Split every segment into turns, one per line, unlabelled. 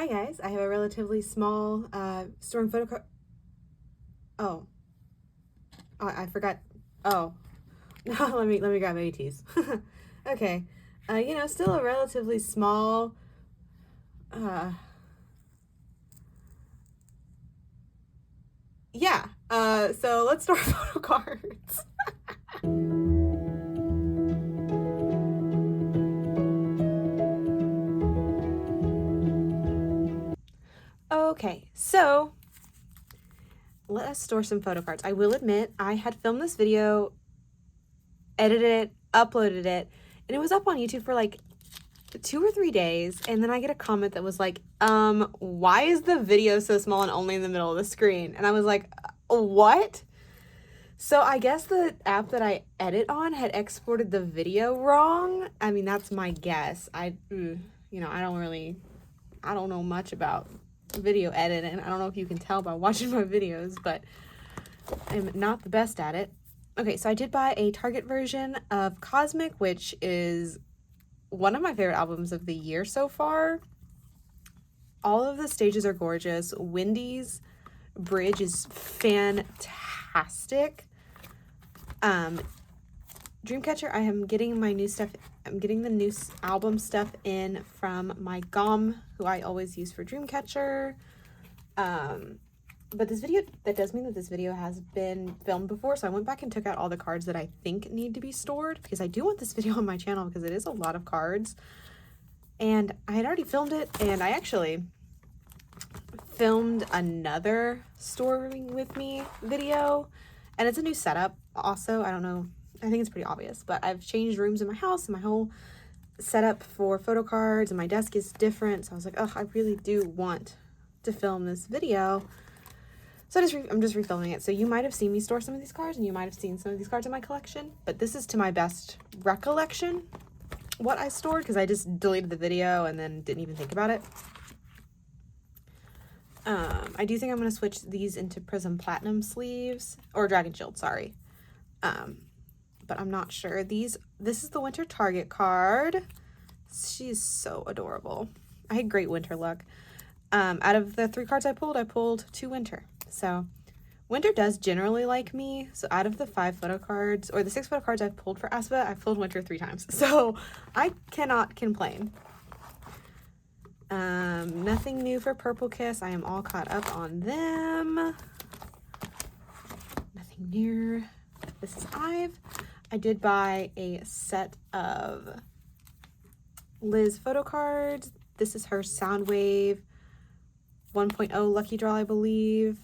Hi guys, I have a relatively small storing photocard. Oh, I forgot. Oh, no, let me grab Ateez. Okay, still a relatively small. Yeah. So let's store photocards. Okay, so let us store some photocards. I will admit I had filmed this video, edited it, uploaded it, and it was up on YouTube for like 2 or 3 days, and then I get a comment that was like, why is the video so small and only in the middle of the screen? And I was like, what? So I guess the app that I edit on had exported the video wrong. I mean, that's my guess. I don't know much about video editing. I don't know if you can tell by watching my videos, but I'm not the best at it. Okay, so I did buy a Target version of Cosmic, which is one of my favorite albums of the year so far. All of the stages are gorgeous. Wendy's bridge is fantastic. Dreamcatcher, I am getting my new stuff. I'm getting the new album stuff in from my GOM, who I always use for Dreamcatcher. But this video, that does mean that this video has been filmed before, so I went back and took out all the cards that I think need to be stored, because I do want this video on my channel because it is a lot of cards. And I had already filmed it, and I actually filmed another storing with me video, and it's a new setup also. I don't know, I think it's pretty obvious, but I've changed rooms in my house, and my whole setup for photocards and my desk is different, so I was like, oh, I really do want to film this video. So I'm just refilming it. So you might have seen me store some of these cards, and you might have seen some of these cards in my collection, but this is to my best recollection what I stored, because I just deleted the video and then didn't even think about it. I do think I'm going to switch these into Prism Platinum sleeves, or Dragon Shield, sorry. But I'm not sure. This is the Winter Target card. She's so adorable. I had great winter luck. Out of the 3 cards I pulled 2 winter. So winter does generally like me. So out of the 5 photo cards, or the 6 photo cards I've pulled for Aespa, I've pulled winter 3 times. So I cannot complain. Nothing new for Purple Kiss. I am all caught up on them. Nothing new. This is Ive. I did buy a set of Liz photo cards. This is her Soundwave 1.0 Lucky Draw, I believe.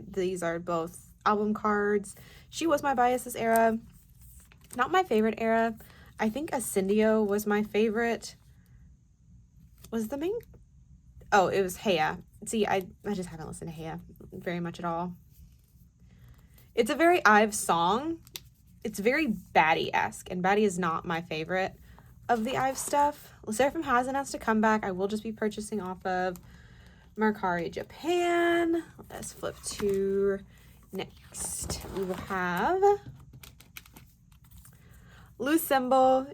These are both album cards. She was my bias this era. Not my favorite era. I think Ascendio was my favorite. Was the main? Oh, it was Heya. See, I just haven't listened to Heya very much at all. It's a very Ive song. It's very Baddie-esque, and Baddie is not my favorite of the Ive stuff. Seraphim has announced a comeback. I will just be purchasing off of Mercari Japan. Let's flip to next. We will have Loose Symbol.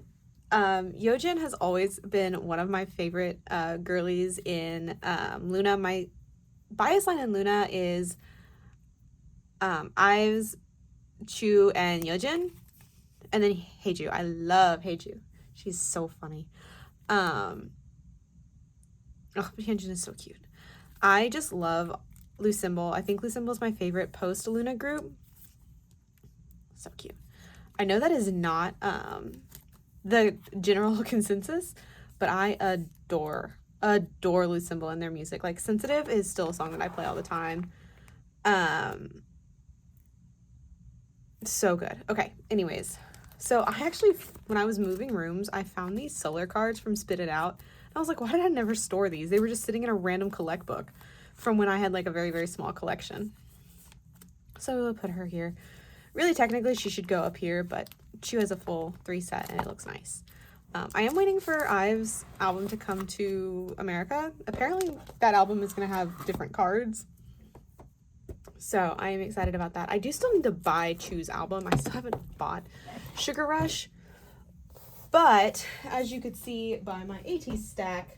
Yojin has always been one of my favorite girlies in Luna. My bias line in Luna is Ives, Chu, and Yojin, and then Heiju. I love Heiju. She's so funny. Oh, but Hyunjin is so cute. I just love Loose Symbol. I think Loose Symbol is my favorite post-Luna group. So cute. I know that is not the general consensus, but I adore Loose Symbol and their music. Like, Sensitive is still a song that I play all the time. So good. Okay, anyways. So I actually, when I was moving rooms, I found these solar cards from Spit It Out. And I was like, why did I never store these? They were just sitting in a random collect book from when I had like a very, very small collection. So we'll put her here. Really, technically, she should go up here, but she has a full 3 set and it looks nice. I am waiting for Ive's album to come to America. Apparently, that album is going to have different cards. So I am excited about that. I do still need to buy Chu's album. I still haven't bought Sugar Rush. But as you could see by my Ateez stack,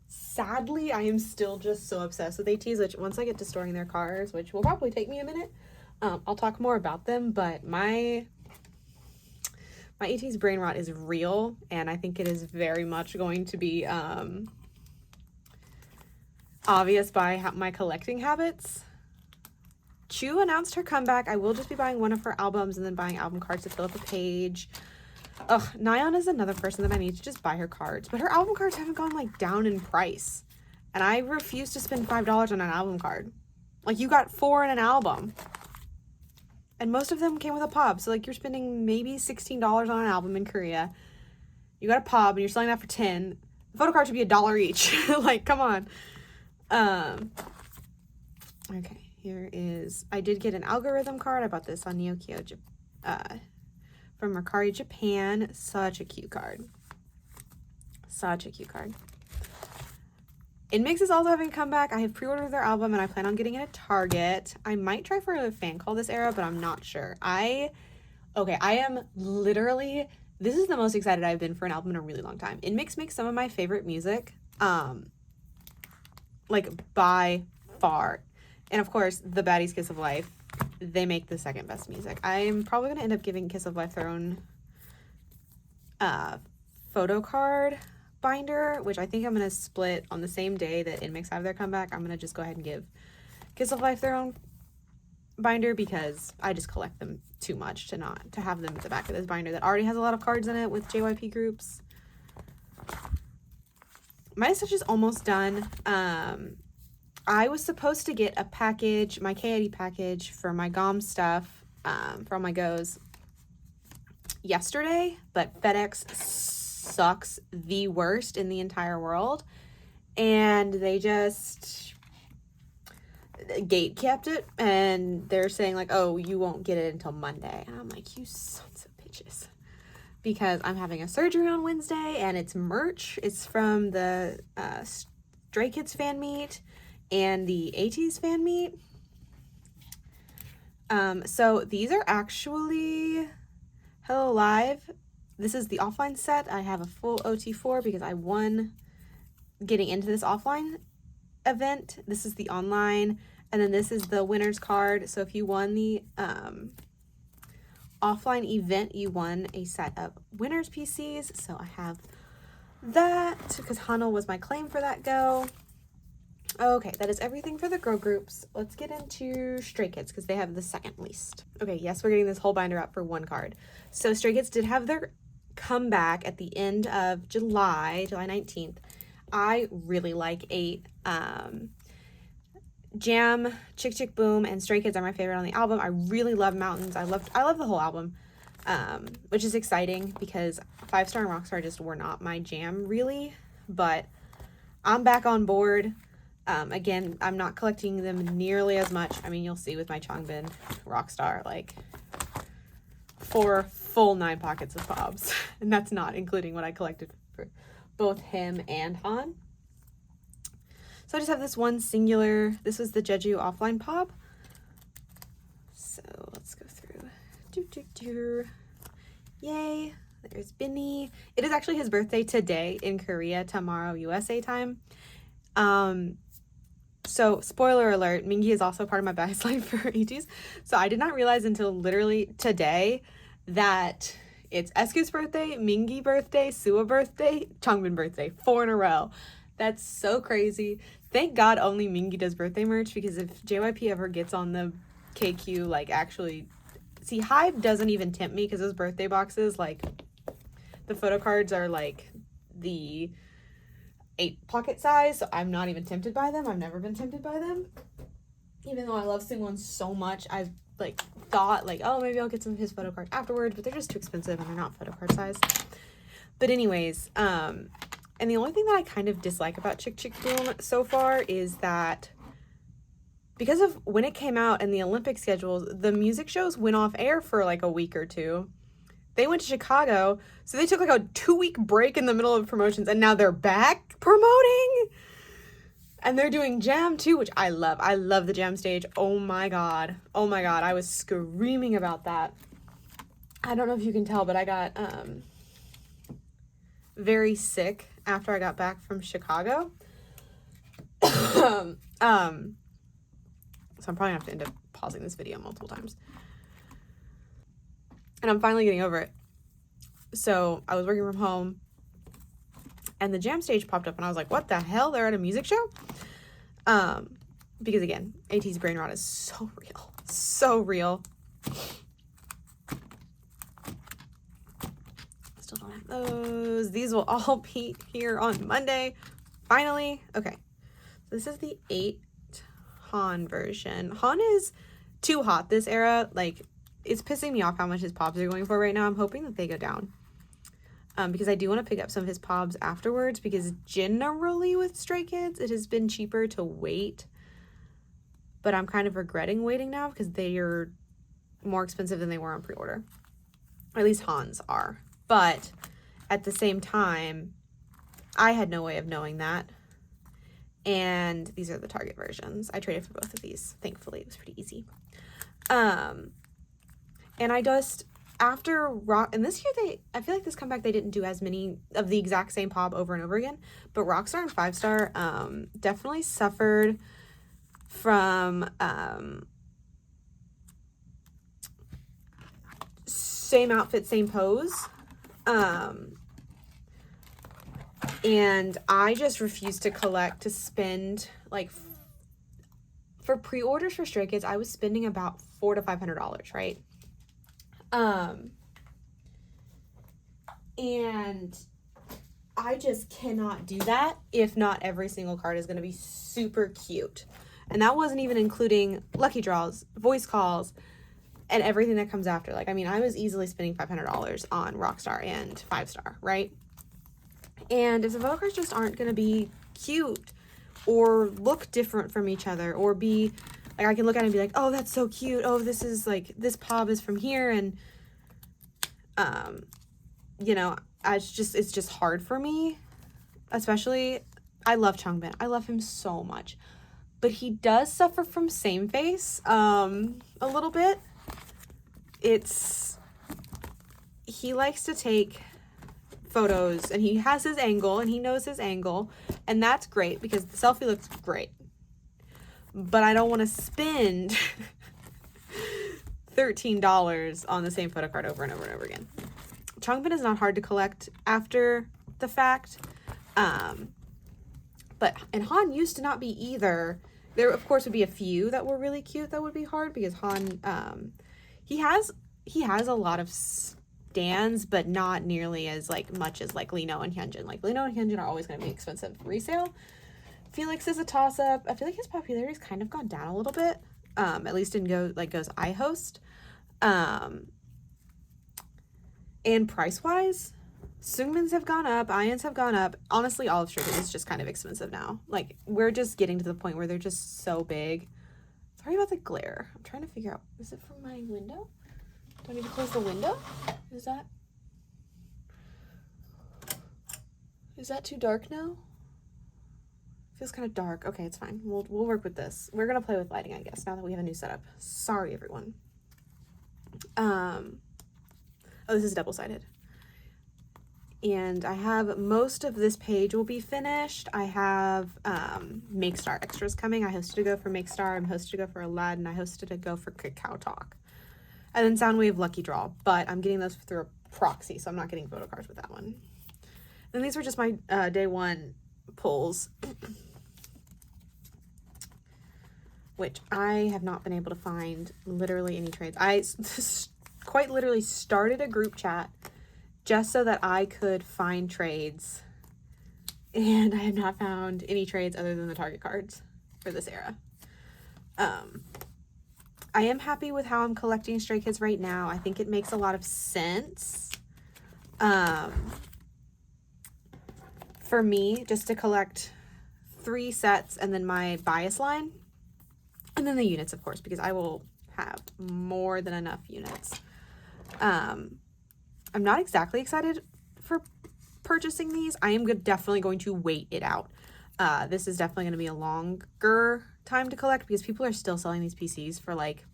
sadly, I am still just so obsessed with Ateez, which once I get to storing their cards, which will probably take me a minute, I'll talk more about them, but my Ateez brain rot is real, and I think it is very much going to be obvious by my collecting habits. Chu announced her comeback. I will just be buying one of her albums and then buying album cards to fill up a page. Ugh, Nyan is another person that I need to just buy her cards, but her album cards haven't gone like down in price, and I refuse to spend $5 on an album card. Like, you got 4 in an album. And most of them came with a pob. So, like, you're spending maybe $16 on an album in Korea. You got a pob and you're selling that for 10. The photo card should be $1 each. Like, come on. Okay, here is... I did get an algorithm card. I bought this on Neokyo from Mercari, Japan. Such a cute card. Such a cute card. Nmixx is also having a comeback. I have pre-ordered their album and I plan on getting it at Target. I might try for a fan call this era, but I'm not sure. I am literally, this is the most excited I've been for an album in a really long time. Nmixx makes some of my favorite music, like by far. And of course, the Baddies Kiss of Life, they make the second best music. I'm probably going to end up giving Kiss of Life their own photo card binder, which I think I'm going to split on the same day that Nmixx have their comeback. I'm going to just go ahead and give Kiss of Life their own binder because I just collect them too much to have them at the back of this binder that already has a lot of cards in it with JYP groups. My stuff is almost done. I was supposed to get a package, my Kaddy package for my GOM stuff, for all my goes yesterday, but FedEx sucks the worst in the entire world, and they just gate kept it, and they're saying like, oh, you won't get it until Monday, and I'm like, you sons of bitches, because I'm having a surgery on Wednesday and it's merch. It's from the Stray Kids fan meet and the Ateez fan meet. So these are actually Hello Live. This is the offline set. I have a full OT4 because I won getting into this offline event. This is the online, and then this is the winner's card. So if you won the offline event, you won a set of winners PCs. So I have that because Hanel was my claim for that go. Okay, that is everything for the girl groups. Let's get into Stray Kids because they have the second least. Okay, yes, we're getting this whole binder up for one card. So Stray Kids did have their comeback at the end of July 19th. I really like 8. Jam, Chick Chick Boom, and Stray Kids are my favorite on the album. I really love Mountains. I love the whole album, which is exciting because 5 Star and Rockstar just were not my jam really, but I'm back on board. Again, I'm not collecting them nearly as much. I mean, you'll see with my Changbin Rockstar, like 4 full 9 pockets of pobs, and that's not including what I collected for both him and Han. So I just have this one singular, this was the Jeju offline pob. So let's go through. Yay, there's Binny. It is actually his birthday today in Korea, tomorrow USA time. So spoiler alert, Mingi is also part of my backslide for Ateez. So I did not realize until literally today that it's Esku's birthday, Mingi birthday, Sua birthday, Changbin birthday, 4 in a row. That's so crazy. Thank God only Mingi does birthday merch, because if JYP ever gets on the KQ, like actually, see, Hive doesn't even tempt me because those birthday boxes, like the photo cards are like the 8 pocket size, so I'm not even tempted by them. I've never been tempted by them. Even though I love Sungwon so much, I've like thought like, oh, maybe I'll get some of his photo cards afterwards, but they're just too expensive and they're not photo card size. But anyways, and the only thing that I kind of dislike about Chick Chick Boom so far is that because of when it came out and the Olympic schedules, the music shows went off air for like a week or two. They went to Chicago, so they took like a 2-week break in the middle of promotions, and now they're back promoting. And they're doing Jam too, which I love. I love the Jam stage. Oh my god. Oh my god. I was screaming about that. I don't know if you can tell, but I got very sick after I got back from Chicago. So I'm probably gonna have to end up pausing this video multiple times. And I'm finally getting over it. So I was working from home and the jam stage popped up and I was like, what the hell? They're at a music show? Because again, Ateez brain rot is so real. So real. Still don't have those. These will all be here on Monday. Finally. Okay. This is the 8 Han version. Han is too hot this era. Like, it's pissing me off how much his pobs are going for right now. I'm hoping that they go down. Because I do want to pick up some of his pobs afterwards, because generally with Stray Kids, it has been cheaper to wait. But I'm kind of regretting waiting now because they are more expensive than they were on pre-order. Or at least Han's are. But at the same time, I had no way of knowing that. And these are the Target versions. I traded for both of these. Thankfully, it was pretty easy. And I just, after Rock, and this year I feel like this comeback they didn't do as many of the exact same pob over and over again. But Rockstar and 5-Star definitely suffered from same outfit, same pose. And I just refuse to spend, like, for pre-orders for Stray Kids, I was spending about $400 to $500, right? And I just cannot do that if not every single card is going to be super cute. And that wasn't even including lucky draws, voice calls, and everything that comes after. Like, I mean, I was easily spending $500 on Rockstar and 5-Star, right? And if the photocards just aren't going to be cute or look different from each other, or be, like, I can look at it and be like, oh, that's so cute. Oh, this is, like, this pob is from here. And, you know, it's just hard for me. Especially, I love Changbin. I love him so much. But he does suffer from same face a little bit. He likes to take photos and he has his angle and he knows his angle, and that's great because the selfie looks great. But I don't want to spend $13 on the same photo card over and over and over again. Changbin is not hard to collect after the fact. But, and Han used to not be either. There, of course, would be a few that were really cute that would be hard because Han, he has a lot of stands, but not nearly as, like, much as, like, Lino and Hyunjin. Like, Lino and Hyunjin are always going to be expensive resale. Felix is a toss-up. I feel like his popularity's kind of gone down a little bit, at least in Goes iHost. And price-wise, Seungmin's have gone up, Ian's have gone up. Honestly, all of Stray Kids is just kind of expensive now. Like, we're just getting to the point where they're just so big. Sorry about the glare. I'm trying to figure out, is it from my window? Do I need to close the window? Is that too dark now? Feels kind of dark. Okay, it's fine. We'll work with this. We're gonna play with lighting, I guess, now that we have a new setup. Sorry, everyone. Oh, this is double-sided. And I have most of this page will be finished. I have Makestar extras coming. I hosted a go for Makestar. I'm hosted a go for Aladdin. I hosted a go for Kakao Talk. And then Soundwave Lucky Draw. But I'm getting those through a proxy, so I'm not getting photo cards with that one. And these were just my day one pulls. Which I have not been able to find literally any trades. I quite literally started a group chat just so that I could find trades. And I have not found any trades other than the Target cards for this era. I am happy with how I'm collecting Stray Kids right now. I think it makes a lot of sense. For me, just to collect 3 sets and then my bias line. And then the units, of course, because I will have more than enough units. I'm not exactly excited for purchasing these. I am definitely going to wait it out. This is definitely going to be a longer time to collect because people are still selling these PCs for like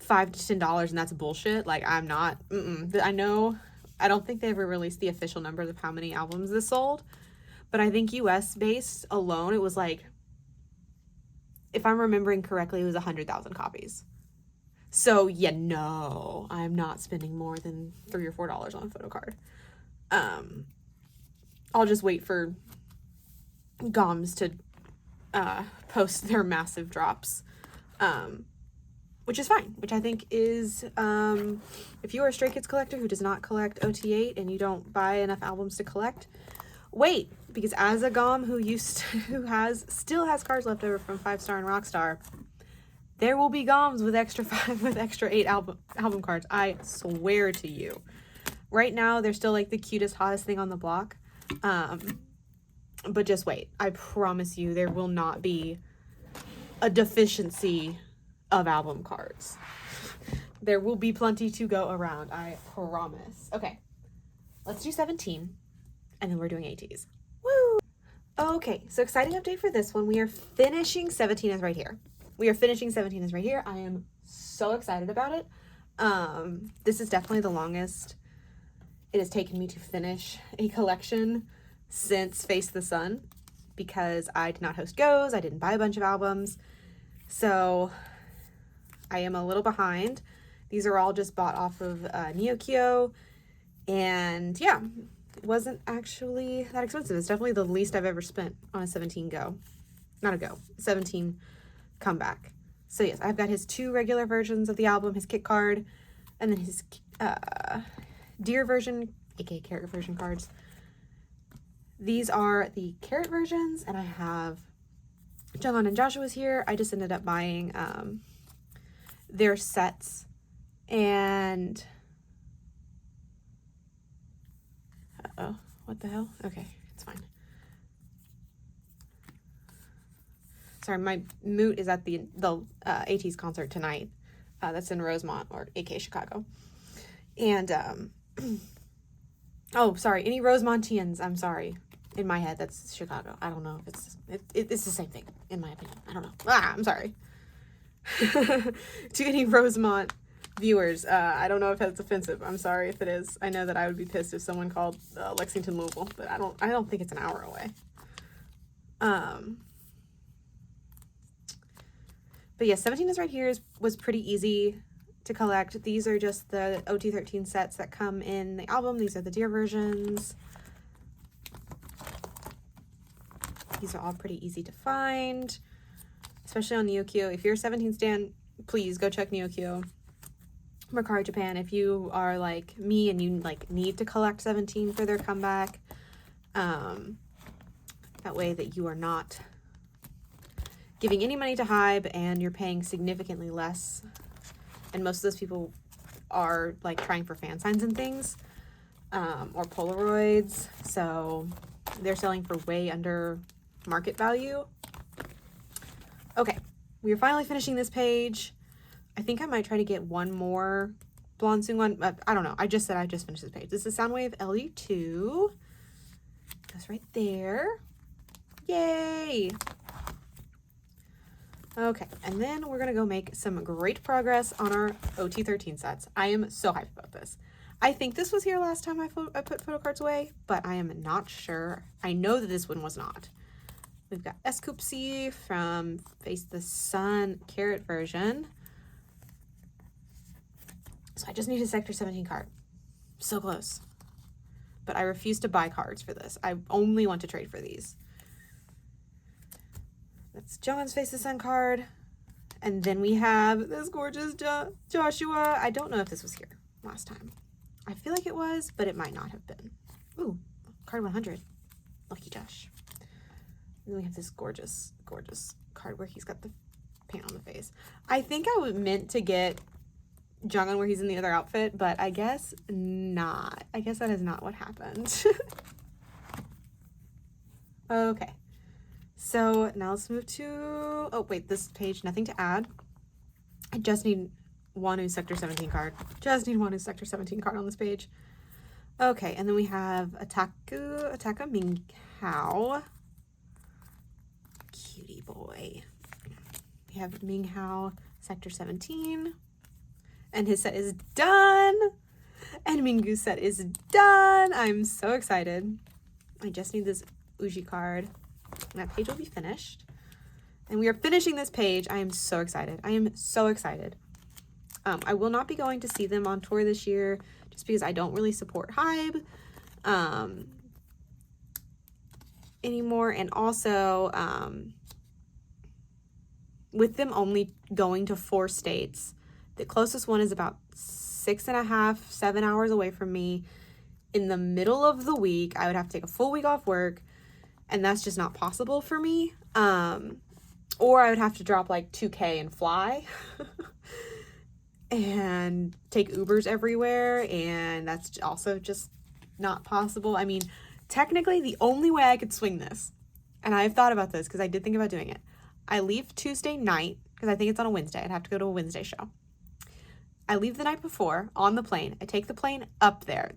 $5 to $10, and that's bullshit. Like, I'm not. I don't think they ever released the official numbers of how many albums this sold, but I think US based alone, it was like, if I'm remembering correctly, it was 100,000 copies. So yeah, no, I'm not spending more than $3 or $4 on a photocard. I'll just wait for GOMs to post their massive drops, which is fine, which I think is, if you are a Stray Kids collector who does not collect OT8 and you don't buy enough albums to collect, wait, because as a GOM who still has cards left over from 5-star and Rockstar, there will be GOMs with extra 8 album cards. I swear to you. Right now, they're still like the cutest, hottest thing on the block. But just wait. I promise you, there will not be a deficiency of album cards. There will be plenty to go around. I promise. Okay, let's do 17, and then we're doing Ateez. Woo! Okay, so exciting update for this one. We are finishing 17 is right here. I am so excited about it. This is definitely the longest it has taken me to finish a collection since Face the Sun, because I did not host goes, I didn't buy a bunch of albums, so I am a little behind. These are all just bought off of Neokyo, and yeah, it wasn't actually that expensive. It's definitely the least I've ever spent on a 17 comeback. So yes, I've got his 2 regular versions of the album, his kit card, and then his deer version, aka carrot version cards. These are the carrot versions, and I have Jungwon and Joshua's here. I just ended up buying their sets, and uh-oh, what the hell? Okay, it's fine. Sorry, my moot is at the Ateez concert tonight. That's in Rosemont, or aka Chicago. And oh, sorry, any Rosemontians, I'm sorry. In my head, that's Chicago. I don't know if it's the same thing, in my opinion. I don't know. I'm sorry. To any Rosemont viewers, I don't know if that's offensive. I'm sorry if it is. I know that I would be pissed if someone called Lexington, Louisville, but I don't think it's an hour away. But yeah, 17 is right here was pretty easy to collect. These are just the OT13 sets that come in the album. These are the deer versions. These are all pretty easy to find, especially on Neokyo. If you're a 17 stan, please go check Neokyo. Mercari Japan, if you are like me and you like need to collect 17 for their comeback, that way that you are not giving any money to Hybe and you're paying significantly less. And most of those people are like trying for fan signs and things, or Polaroids, so they're selling for way under market value. Okay, we are finally finishing this page. I think I might try to get one more Blonde one. I don't know. I just said I just finished this page. This is Soundwave LE2. Goes right there. Yay! Okay, and then we're gonna go make some great progress on our OT13 sets. I am so hyped about this. I think this was here last time I put Photocards away, but I am not sure. I know that this one was not. We've got Escoopsy from Face the Sun Carrot version. So I just need his Sector 17 card. So close. But I refuse to buy cards for this. I only want to trade for these. That's John's Face the Sun card. And then we have this gorgeous Joshua. I don't know if this was here last time. I feel like it was, but it might not have been. Ooh, card 100. Lucky Josh. And then we have this gorgeous, gorgeous card where he's got the paint on the face. I think I was meant to get Jungwon where he's in the other outfit, but I guess not. I guess that is not what happened. Okay. So now let's move to, oh wait, this page, nothing to add. I just need Wanu's Sector 17 card. Just need Wanu's Sector 17 card on this page. Okay, and then we have Ataka Minghao. Cutie boy. We have Minghao Sector 17. And his set is done. And Mingu's set is done. I'm so excited. I just need this Uji card. And that page will be finished. And we are finishing this page. I am so excited. I am so excited. I will not be going to see them on tour this year just because I don't really support Hybe anymore. And also, with them only going to 4 states, the closest one is about 6.5, 7 hours away from me. In the middle of the week, I would have to take a full week off work, and that's just not possible for me. Or I would have to drop like $2K and fly and take Ubers everywhere, and that's also just not possible. I mean, technically the only way I could swing this, and I've thought about this because I did think about doing it. I leave Tuesday night because I think it's on a Wednesday. I'd have to go to a Wednesday show. I leave the night before on the plane. I take the plane up there.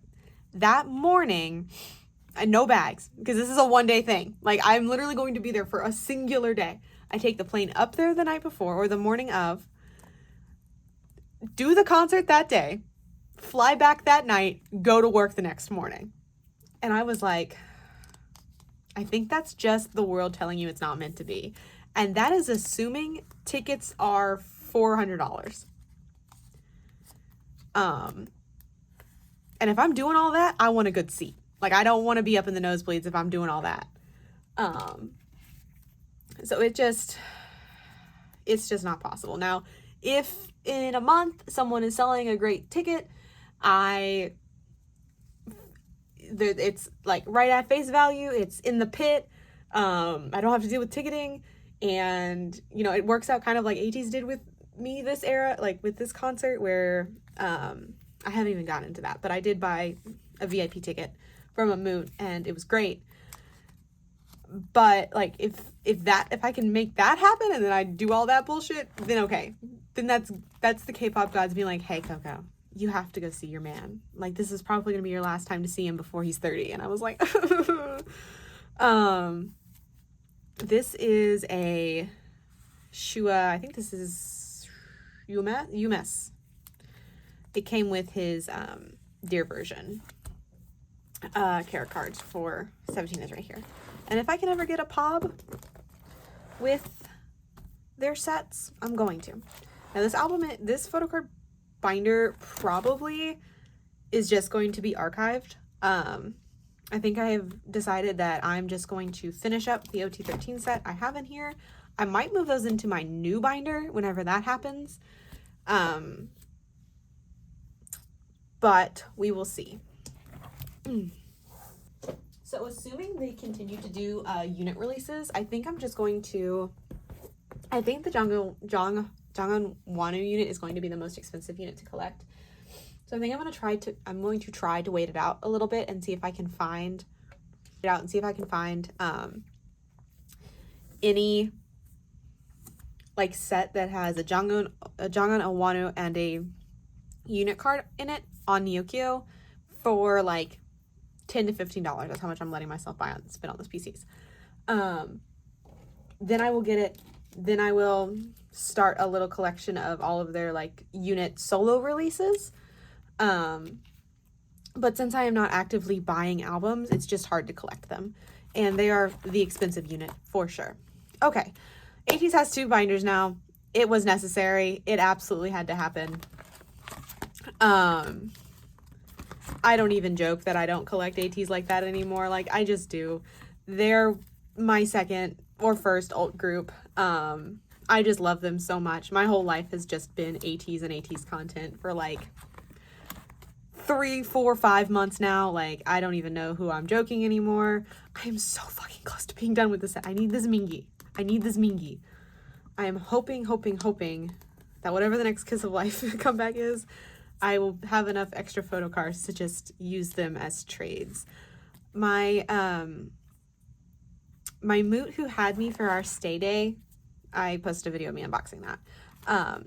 That morning, no bags because this is a one-day thing. Like, I'm literally going to be there for a singular day. I take the plane up there the night before or the morning of, do the concert that day, fly back that night, go to work the next morning. And I was like, I think that's just the world telling you it's not meant to be. And that is assuming tickets are $400. And if I'm doing all that, I want a good seat. Like, I don't want to be up in the nosebleeds if I'm doing all that. So it's just not possible. Now, if in a month someone is selling a great ticket, it's like right at face value, it's in the pit, I don't have to deal with ticketing, and you know, it works out kind of like Ateez did with me this era, like with this concert where I haven't even gotten into that, but I did buy a VIP ticket from a moot and it was great. But like if I can make that happen and then I do all that bullshit, then okay. Then that's the K-pop gods being like, hey Coco, you have to go see your man. Like, this is probably gonna be your last time to see him before he's 30. And I was like, this is a Shua, I think this is Yumes. It came with his Dear version character cards for 17 is right here. And if I can ever get a pob with their sets, I'm going to. Now this photocard binder probably is just going to be archived. I think I have decided that I'm just going to finish up the OT13 set I have in here. I might move those into my new binder whenever that happens. But we will see. So assuming they continue to do unit releases, I think I'm just going to, I think the Jangan Wanu unit is going to be the most expensive unit to collect. So I think I'm going to try to wait it out a little bit and see if I can find any like set that has a Jangan Wanu and a unit card in it on Neokyo for like $10 to $15. That's how much I'm letting myself spend on those PCs. Then I will get it. Then I will start a little collection of all of their like unit solo releases. But since I am not actively buying albums, it's just hard to collect them. And they are the expensive unit for sure. Okay. Ateez has 2 binders now. It was necessary. It absolutely had to happen. I don't even joke that I don't collect Ateez like that anymore. Like, I just do. They're my second or first alt group. I just love them so much. My whole life has just been Ateez and Ateez content for like 3, 4, 5 months now. Like, I don't even know who I'm joking anymore. I am so fucking close to being done with this set. I need this Mingi. I am hoping that whatever the next Kiss of Life comeback is, I will have enough extra photocards to just use them as trades. My moot who had me for our stay day, I posted a video of me unboxing that.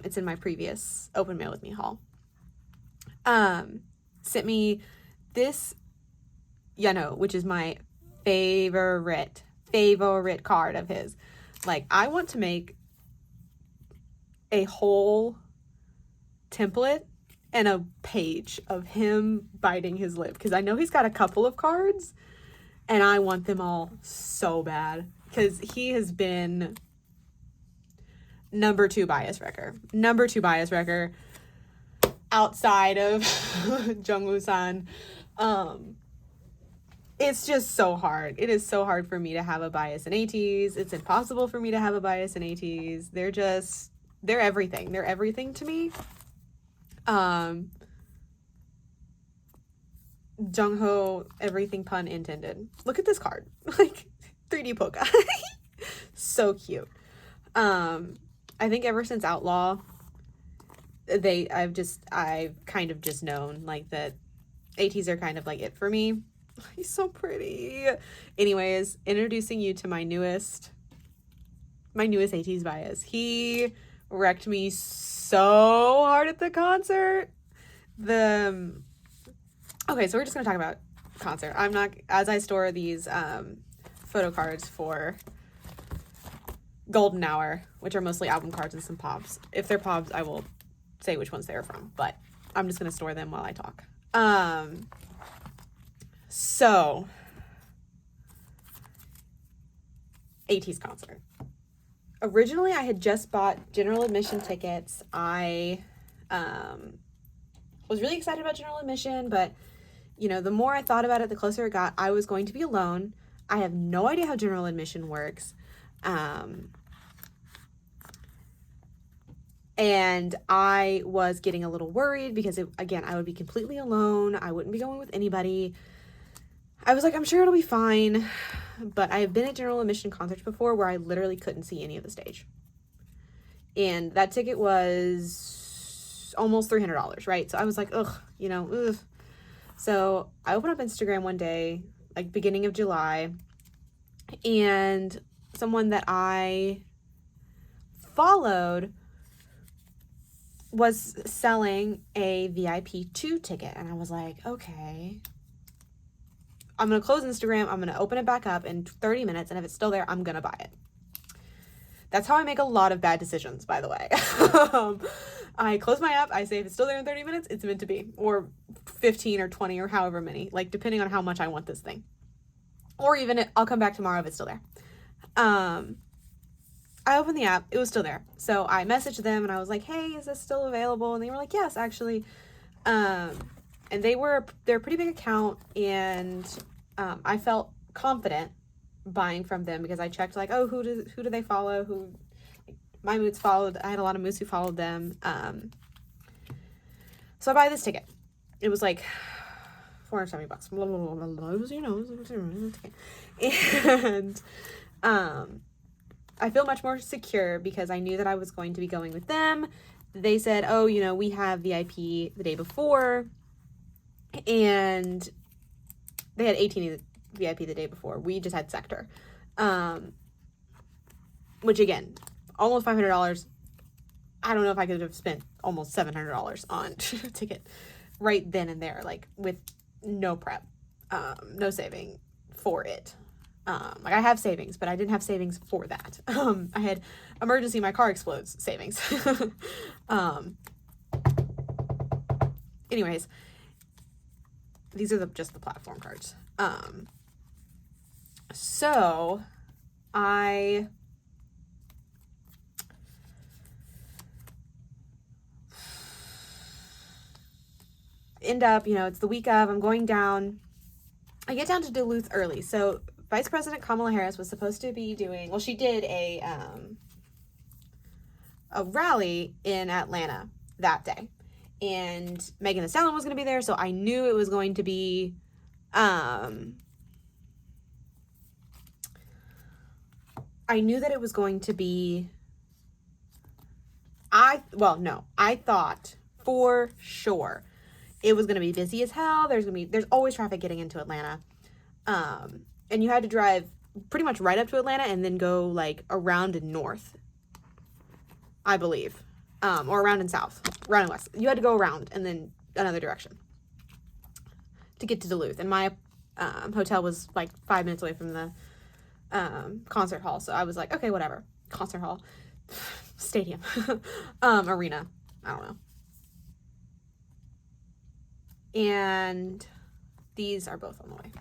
It's in my previous open mail with me haul. Sent me this Yano, which is my favorite card of his. Like, I want to make a whole template and a page of him biting his lip, because I know he's got a couple of cards And I want them all so bad because he has been number 2 bias wrecker. Number 2 bias wrecker outside of Jungwoo-san. It's just so hard. It is so hard for me to have a bias in Ateez. It's impossible for me to have a bias in Ateez. They're everything. They're everything to me. Jungho, everything pun intended. Look at this card. Like 3D polka. So cute. I think ever since Outlaw, I've kind of just known like that Ateez are kind of like it for me. He's so pretty. Anyways, introducing you to my newest Ateez bias. He wrecked me so hard at the concert. Okay, so we're just gonna talk about concert. I'm not, as I store these photo cards for Golden Hour, which are mostly album cards and some pobs. If they're pobs, I will say which ones they're from, but I'm just gonna store them while I talk. So Ateez concert. Originally, I had just bought general admission tickets. I was really excited about general admission, but you know, the more I thought about it, the closer it got. I was going to be alone. I have no idea how general admission works. And I was getting a little worried because, again, I would be completely alone. I wouldn't be going with anybody. I was like, I'm sure it'll be fine. But I have been at general admission concerts before where I literally couldn't see any of the stage. And that ticket was almost $300, right? So I was like, ugh. So I opened up Instagram one day, like beginning of July, and someone that I followed was selling a VIP 2 ticket. And I was like, okay, I'm going to close Instagram. I'm going to open it back up in 30 minutes. And if it's still there, I'm going to buy it. That's how I make a lot of bad decisions, by the way. I close my app. I say if it's still there in 30 minutes, it's meant to be. Or 15 or 20 or however many. Like, depending on how much I want this thing. Or even I'll come back tomorrow if it's still there. I opened the app. It was still there. So I messaged them and I was like, hey, is this still available? And they were like, yes, actually. And they're a pretty big account. And I felt confident buying from them because I checked like, oh, who do they follow? My moods followed. I had a lot of moods who followed them. So I buy this ticket. It was like $470. Blah, blah, blah, blah, blah, you know, and I feel much more secure because I knew that I was going to be going with them. They said, oh, you know, we have VIP the day before, and they had 18 VIP the day before. We just had Sector, which again, almost $500. I don't know if I could have spent almost $700 on a ticket right then and there, like with no prep, no saving for it. Like I have savings, but I didn't have savings for that. I had emergency, my car explodes savings. Anyways, these are just the platform cards. So I end up, it's the week of, I'm going down. I get down to Duluth early. So Vice President Kamala Harris was supposed to be doing, well, she did a rally in Atlanta that day. And Megan Thee Stallion was going to be there. So I knew it was going to be, I knew that it was going to be, I thought for sure it was going to be busy as hell. There's always traffic getting into Atlanta. And you had to drive pretty much right up to Atlanta and then go like around and north, I believe, or around and south, around and west. You had to go around and then another direction to get to Duluth. And my hotel was like 5 minutes away from the concert hall. So I was like, okay, whatever. Concert hall, stadium, arena. I don't know. And these are both on the way.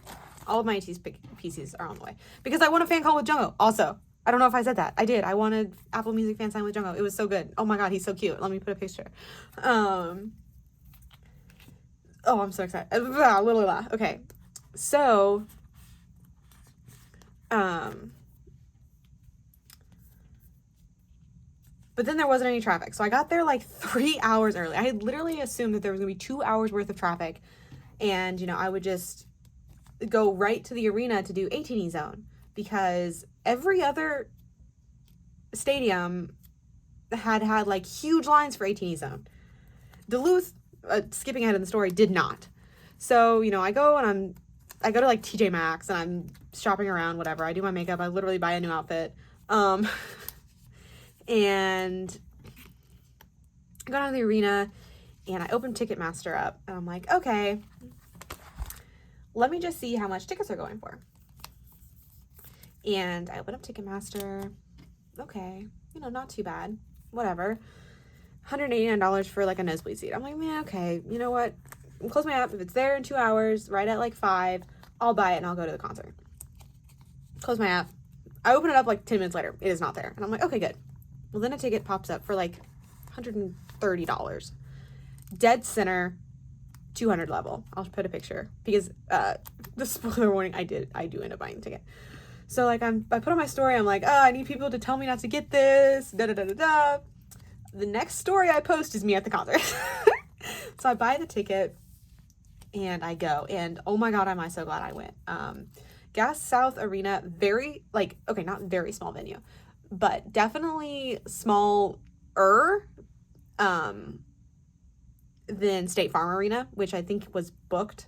All of my Ateez pieces are on the way. Because I won a fan call with Jungkook. Also, I don't know if I said that. I did. I wanted Apple Music fan sign with Jungkook. It was so good. Oh my god, he's so cute. Let me put a picture. Oh, I'm so excited. Okay. So, but then there wasn't any traffic. So I got there like 3 hours early. I had literally assumed that there was going to be 2 hours worth of traffic. And, you know, I would just go right to the arena to do Ateez Zone. Because every other stadium had like huge lines for Ateez Zone. Duluth, skipping ahead in the story, did not. So, you know, I go to like TJ Maxx and I'm shopping around, whatever. I do my makeup. I literally buy a new outfit. And I go down to the arena and I open Ticketmaster up and I'm like, okay, let me just see how much tickets are going for. And I open up Ticketmaster. Okay, you know, not too bad. Whatever. $189 for like a nosebleed seat. I'm like, man, okay, you know what? I'll close my app. If it's there in 2 hours, right at like 5, I'll buy it and I'll go to the concert. Close my app. I open it up like 10 minutes later. It is not there. And I'm like, okay, good. Well, then a ticket pops up for like $130. Dead center, 200 level. I'll put a picture because the spoiler warning, I do end up buying the ticket. So like I put on my story, I'm like, oh, I need people to tell me not to get this, da da da da da. The next story I post is me at the concert. So I buy the ticket and I go, and oh my god, am I so glad I went. Gas South Arena, very like, okay, not very small venue, but definitely smaller than State Farm Arena, which I think was booked.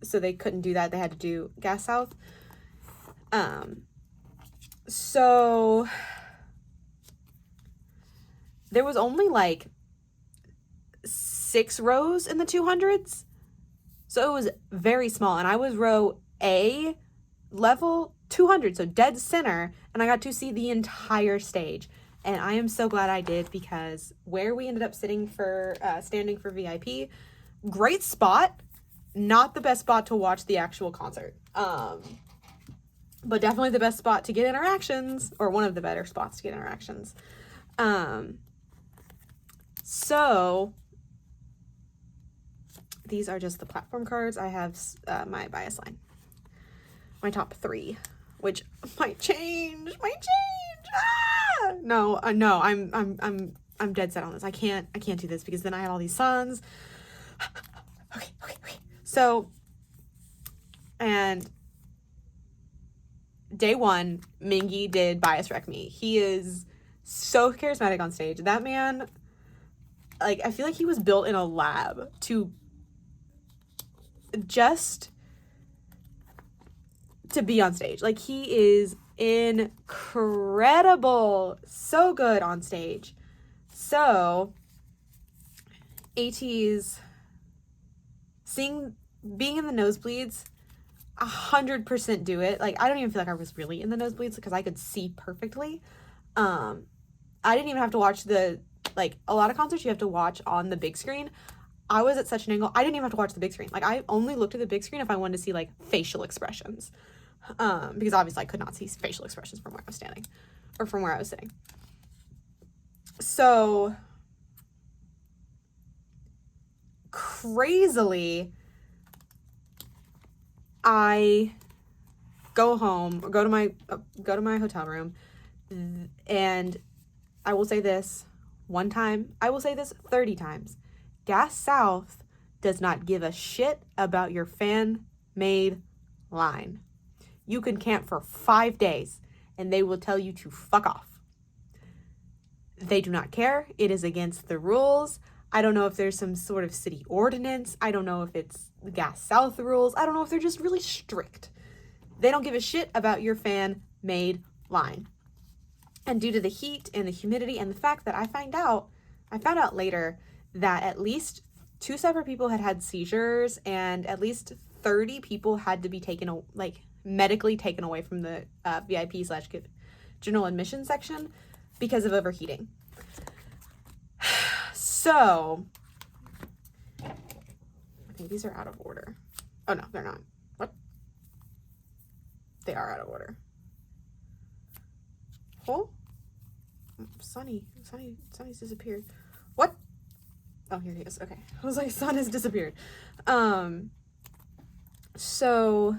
So they couldn't do that. They had to do Gas South. So there was only like 6 rows in the 200s. So it was very small. And I was row A, level 200, so dead center. And I got to see the entire stage. And I am so glad I did, because where we ended up standing for VIP, great spot. Not the best spot to watch the actual concert. But definitely the best spot to get interactions, or one of the better spots to get interactions. So these are just the platform cards. I have my bias line, my top 3, which might change. Ah! No, I'm dead set on this. I can't do this, because then I have all these sons. Okay. So, and day 1, Mingy did bias wreck me. He is so charismatic on stage. That man, like, I feel like he was built in a lab to be on stage. Like, he is incredible. So good on stage. So, Ateez, being in the nosebleeds, 100% do it. Like, I don't even feel like I was really in the nosebleeds, because I could see perfectly. I didn't even have to watch a lot of concerts you have to watch on the big screen. I was at such an angle, I didn't even have to watch the big screen. Like, I only looked at the big screen if I wanted to see like facial expressions. Because obviously I could not see facial expressions from where I was standing, or from where I was sitting. So crazily, I go home, or go to my hotel room, and I will say this one time, I will say this 30 times. Gas South does not give a shit about your fan-made line. You can camp for 5 days, and they will tell you to fuck off. They do not care. It is against the rules. I don't know if there's some sort of city ordinance. I don't know if it's the Gas South rules. I don't know if they're just really strict. They don't give a shit about your fan-made line. And due to the heat and the humidity and the fact that I found out later that at least 2 separate people had seizures, and at least 30 people had to be medically taken away from the VIP/general admission section because of overheating. So I think these are out of order. Oh, no, they're not. What? They are out of order. Oh? Sunny's disappeared. What? Oh, here he is. Okay. I was like, Sun has disappeared. So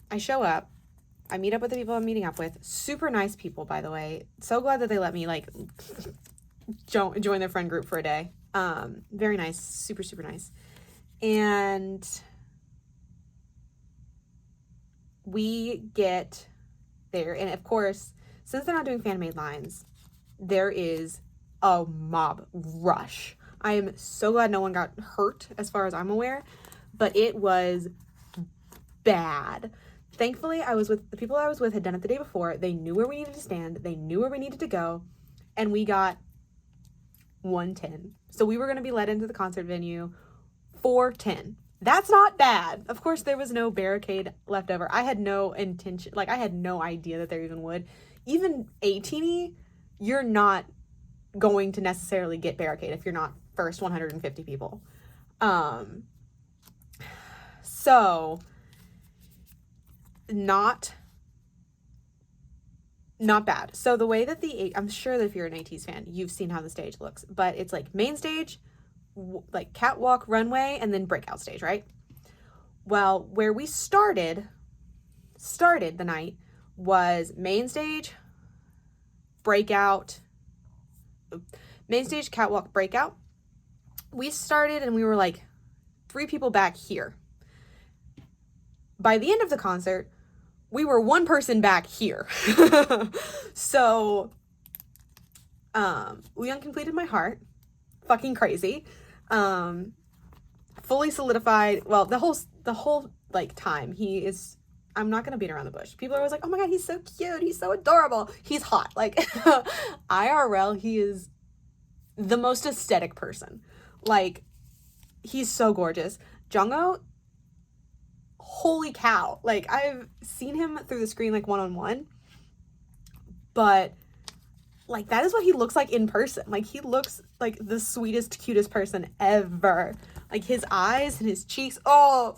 I show up. I meet up with the people I'm meeting up with. Super nice people, by the way. So glad that they let me, like, join their friend group for a day. Very nice. Super, super nice. And we get there. And, of course, since they're not doing fan-made lines, there is a mob rush. I am so glad no one got hurt, as far as I'm aware. But it was bad. Thankfully, the people I was with had done it the day before. They knew where we needed to stand. They knew where we needed to go. And we got 110. So we were going to be led into the concert venue 4:10. That's not bad. Of course, there was no barricade left over. I had no intention, like, I had no idea that there even would. Even 18, you're not going to necessarily get barricade if you're not first 150 people. So not bad. So the way that I'm sure that if you're an Ateez fan, you've seen how the stage looks, but it's like main stage, like catwalk, runway, and then breakout stage, right? Well, where we started the night was main stage, breakout, main stage, catwalk, breakout. We started and we were like 3 people back here. By the end of the concert, we were 1 person back here. So, Leon completed my heart. Fucking crazy. Fully solidified. Well, the whole like time he is, I'm not gonna beat around the bush. People are always like, oh my god, he's so cute, he's so adorable, he's hot. Like, IRL, he is the most aesthetic person. Like, he's so gorgeous. Jungho, holy cow. Like, I've seen him through the screen, like, one-on-one, but like, that is what he looks like in person. Like, he looks like the sweetest, cutest person ever. Like, his eyes and his cheeks. Oh,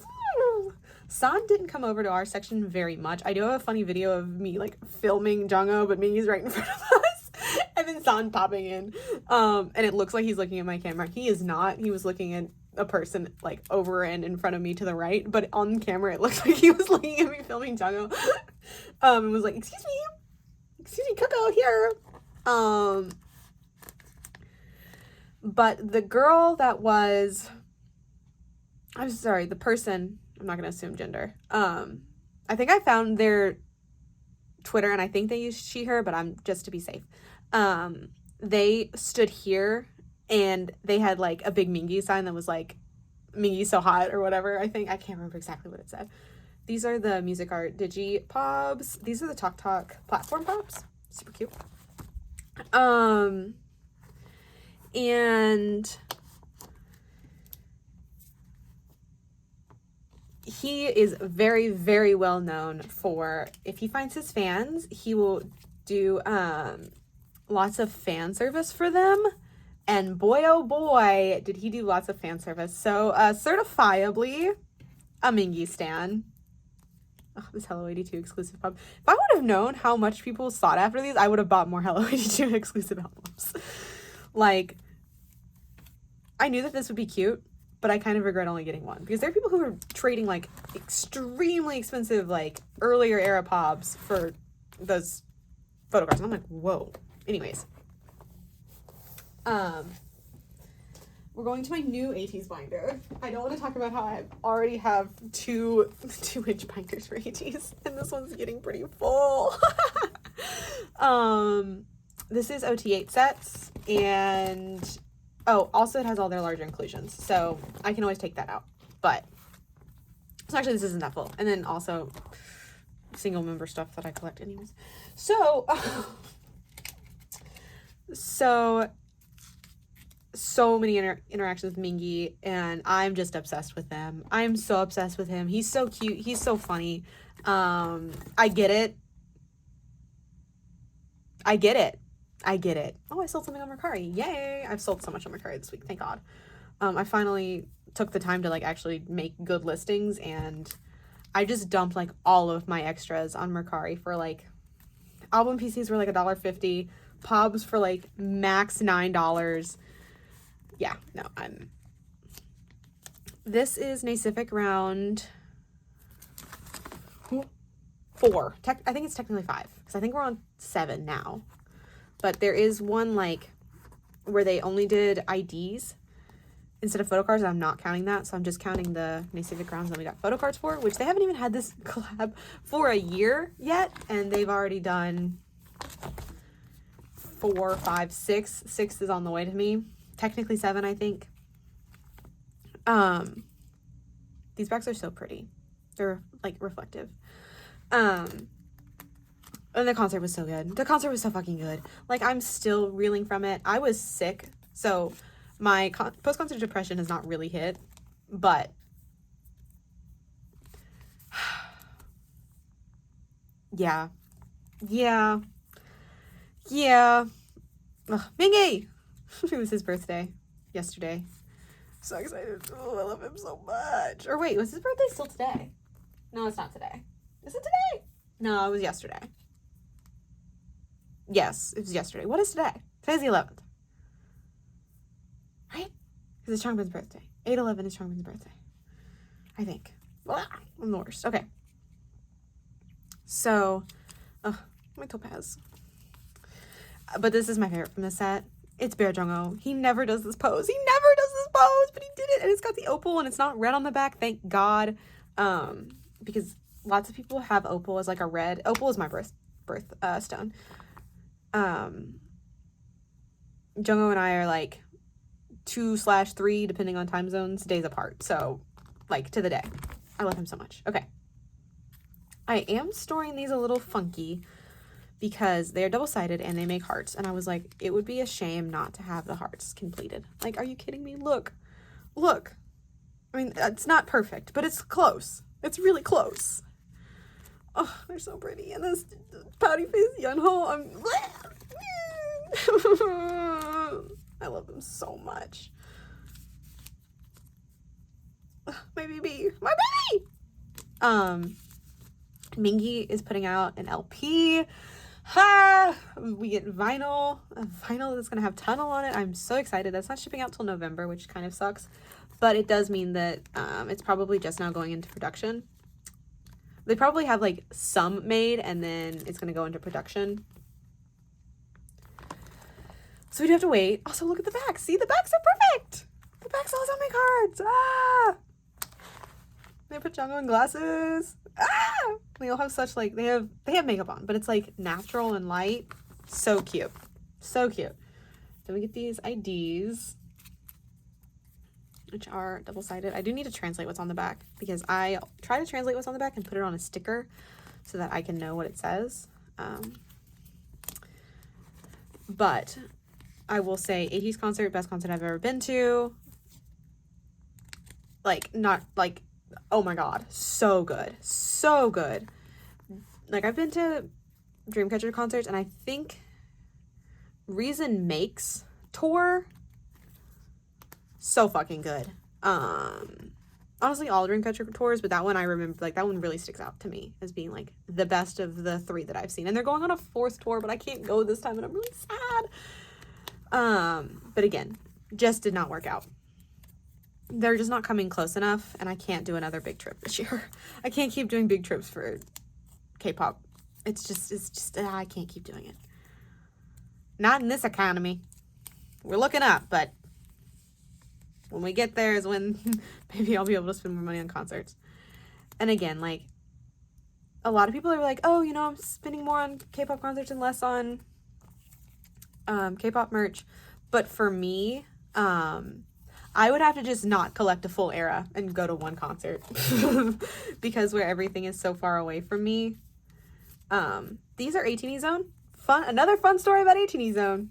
San didn't come over to our section very much. I do have a funny video of me, like, filming Jungho, but Mingy's right in front of us. And then San popping in. And it looks like he's looking at my camera. He is not. He was looking at a person, like, over and in front of me to the right. But on camera, it looks like he was looking at me filming Jungho. And was like, excuse me, Coco, here. But the girl that was, I'm sorry, the person, I'm not going to assume gender. I think I found their Twitter and I think they used she, her, but I'm just to be safe. They stood here and they had like a big Mingy sign that was like, Mingy's so hot or whatever. I can't remember exactly what it said. These are the Music Art Digi pobs. These are the Talk platform pobs. Super cute. And he is very, very well known for, if he finds his fans, he will do lots of fan service for them. And boy, oh boy, did he do lots of fan service. So certifiably a Mingy stan. Oh, this Hello 82 exclusive pub. If I would have known how much people sought after these, I would have bought more Hello 82 exclusive albums. Like, I knew that this would be cute, but I kind of regret only getting one. Because there are people who are trading, like, extremely expensive, like, earlier era pobs for those photocards. And I'm like, whoa. Anyways. We're going to my new Ateez binder. I don't want to talk about how I already have two 2-inch binders for Ateez, and this one's getting pretty full. This is OT8 sets, and also it has all their larger inclusions, so I can always take that out. But so actually, this isn't that full, and then also single member stuff that I collect anyways. So many interactions with Mingy, and I'm just obsessed with them. I'm so obsessed with him. He's so cute. He's so funny. I get it. Oh, I sold something on Mercari. Yay! I've sold so much on Mercari this week. Thank God. I finally took the time to like actually make good listings, and I just dumped like all of my extras on Mercari for like, album PCs were like $1.50, pobs for like max $9. Yeah, no, this is Nmixx round 4. I think it's technically 5, because I think we're on 7 now. But there is one like where they only did IDs instead of photocards, and I'm not counting that, so I'm just counting the Nmixx rounds that we got photocards for, which they haven't even had this collab for a year yet, and they've already done 4, 5, 6. 6 is on the way to me. Technically 7, I think. These bags are so pretty. They're like reflective. And the concert was so good. The concert was so fucking good. Like, I'm still reeling from it. I was sick, so my post-concert depression has not really hit, but yeah. Ugh, Mingy! It was his birthday yesterday. So excited. Oh, I love him so much. Or wait, was his birthday still today? No, it's not today. Is it today? No, it was yesterday. Yes, it was yesterday. What is today? Today's the 11th. Right? Because it's Changbin's birthday. 8/11 is Changbin's birthday. I think. Blah, I'm the worst. Okay. So, my topaz. But this is my favorite from the set. It's Bear Jung-ho. He never does this pose. He never does this pose, but he did it. And it's got the opal, and it's not red on the back, thank God. Because lots of people have opal as like a red. Opal is my birth stone. Jung-ho and I are like 2/3, depending on time zones, days apart. So, like, to the day. I love him so much. Okay. I am storing these a little funky because they are double-sided and they make hearts. And I was like, it would be a shame not to have the hearts completed. Like, are you kidding me? Look. Look. I mean, it's not perfect, but it's close. It's really close. Oh, they're so pretty. And this pouty face Yunho, I love them so much. My baby. My baby! Mingy is putting out an LP. We get vinyl. A vinyl that's gonna have Tunnel on it. I'm so excited. That's not shipping out till November, which kind of sucks. But it does mean that it's probably just now going into production. They probably have like some made and then it's gonna go into production. So we do have to wait. Also, look at the back. See, the backs are perfect. The back's always on my cards. They put Jungho in glasses. They all have such like they have makeup on, but it's like natural and light. So cute. So cute. Then we get these IDs, which are double-sided. I do need to translate what's on the back because I try to translate what's on the back and put it on a sticker so that I can know what it says. But I will say Ateez concert, best concert I've ever been to. Like, not like, oh my God, so good. So good. Like, I've been to Dreamcatcher concerts and I think Reason Makes tour, so fucking good. Honestly, all Dreamcatcher tours, but that one I remember, like, that one really sticks out to me as being like the best of the 3 that I've seen. And they're going on a 4th tour, but I can't go this time and I'm really sad. But again, just did not work out. They're just not coming close enough, and I can't do another big trip this year. I can't keep doing big trips for K-pop. It's just I can't keep doing it. Not in this economy. We're looking up, but when we get there is when maybe I'll be able to spend more money on concerts. And again, like, a lot of people are like, oh, you know, I'm spending more on K-pop concerts and less on K-pop merch. But for me, I would have to just not collect a full era and go to one concert because where everything is so far away from me. These are Ateez Zone. Another fun story about Ateez Zone.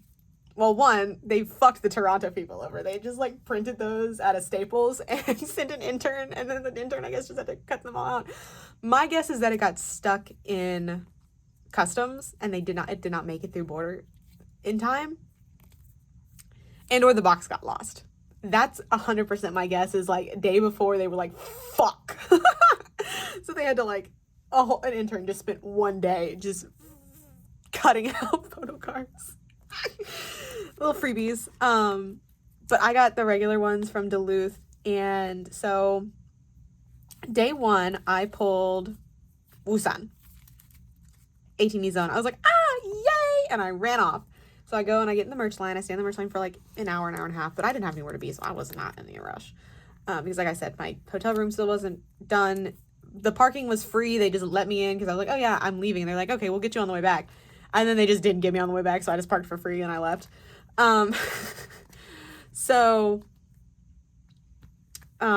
Well, one, they fucked the Toronto people over. They just like printed those out of Staples and sent an intern, and then the intern, I guess, just had to cut them all out. My guess is that it got stuck in customs and it did not make it through border in time, and or the box got lost. That's 100% my guess, is like day before they were like, fuck. So they had to like, an intern just spent one day just cutting out photo cards. Little freebies. But I got the regular ones from Duluth. And so day one, I pulled Wusan, Ateez Zone. I was like, yay! And I ran off. So I go and I get in the merch line. I stay in the merch line for like an hour and a half, but I didn't have anywhere to be, so I was not in a rush. Because like I said, my hotel room still wasn't done. The parking was free. They just let me in because I was like, oh yeah, I'm leaving. And they're like, okay, we'll get you on the way back. And then they just didn't get me on the way back, so I just parked for free and I left. So, get